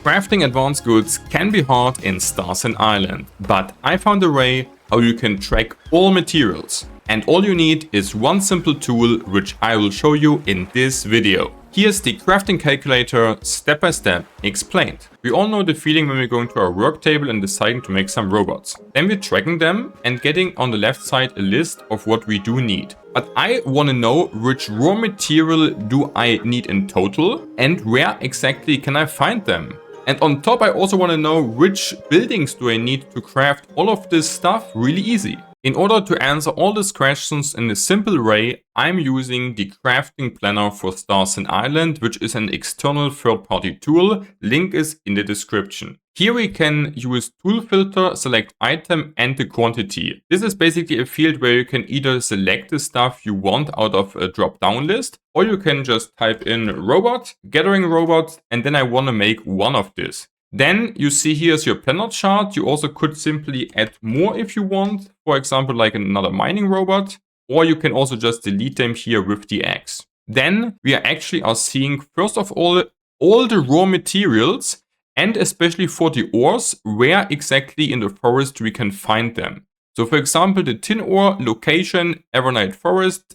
Crafting advanced goods can be hard in Starsand Island, but I found a way how you can track all materials. And all you need is one simple tool, which I will show you in this video. Here's the crafting calculator step by step explained. We all know the feeling when we're going to our work table and deciding to make some robots. Then we're tracking them and getting on the left side a list of what we do need. But I want to know which raw material do I need in total and where exactly can I find them. And on top, I also want to know which buildings do I need to craft all of this stuff really easy. In order to answer all these questions in a simple way, I'm using the crafting planner for Starsand Island, which is an external third-party tool. Link is in the description. Here we can use tool filter, select item and the quantity. This is basically a field where you can either select the stuff you want out of a drop-down list, or you can just type in robot, gathering robot, and then I want to make one of this. Then you see here's your planner chart. You also could simply add more if you want, for example, like another mining robot, or you can also just delete them here with the X. Then we are seeing, first of all the raw materials, and especially for the ores, where exactly in the forest we can find them. So for example, the tin ore location, Evernight Forest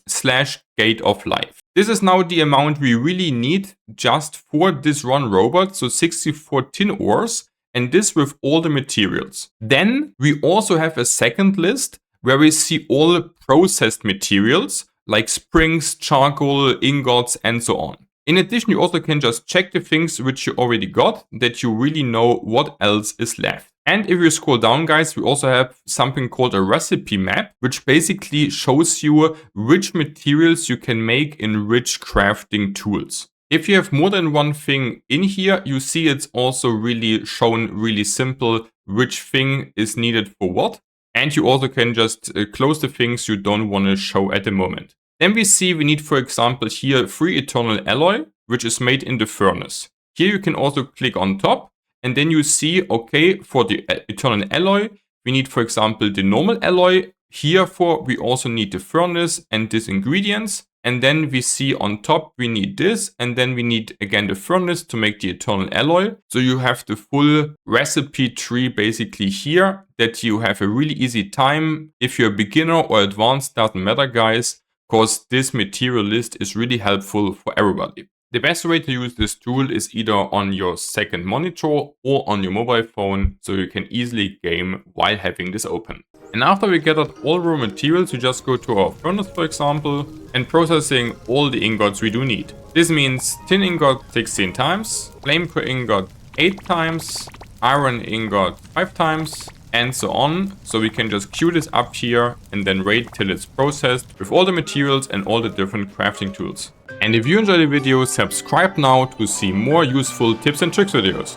/ Gate of Life. This is now the amount we really need just for this one robot. So 64 tin ores, and this with all the materials. Then we also have a second list where we see all the processed materials like springs, charcoal, ingots, and so on. In addition, you also can just check the things which you already got, that you really know what else is left. And if you scroll down, guys, we also have something called a recipe map, which basically shows you which materials you can make in which crafting tools. If you have more than one thing in here, you see it's also really shown really simple which thing is needed for what. And you also can just close the things you don't want to show at the moment. Then we see we need, for example, here 3 eternal alloy, which is made in the furnace. Here you can also click on top. And then you see, okay, for the eternal alloy, we need, for example, the normal alloy. Herefore, we also need the furnace and these ingredients. And then we see on top, we need this. And then we need, again, the furnace to make the eternal alloy. So you have the full recipe tree basically here, that you have a really easy time. If you're a beginner or advanced, doesn't matter, guys, because this material list is really helpful for everybody. The best way to use this tool is either on your second monitor or on your mobile phone, so you can easily game while having this open. And after we gathered all raw materials, we just go to our furnace, for example, and processing all the ingots we do need. This means tin ingot 16 times, flame per ingot 8 times, iron ingot 5 times, and so on. So we can just queue this up here and then wait till it's processed with all the materials and all the different crafting tools. And if you enjoyed the video, subscribe now to see more useful tips and tricks videos.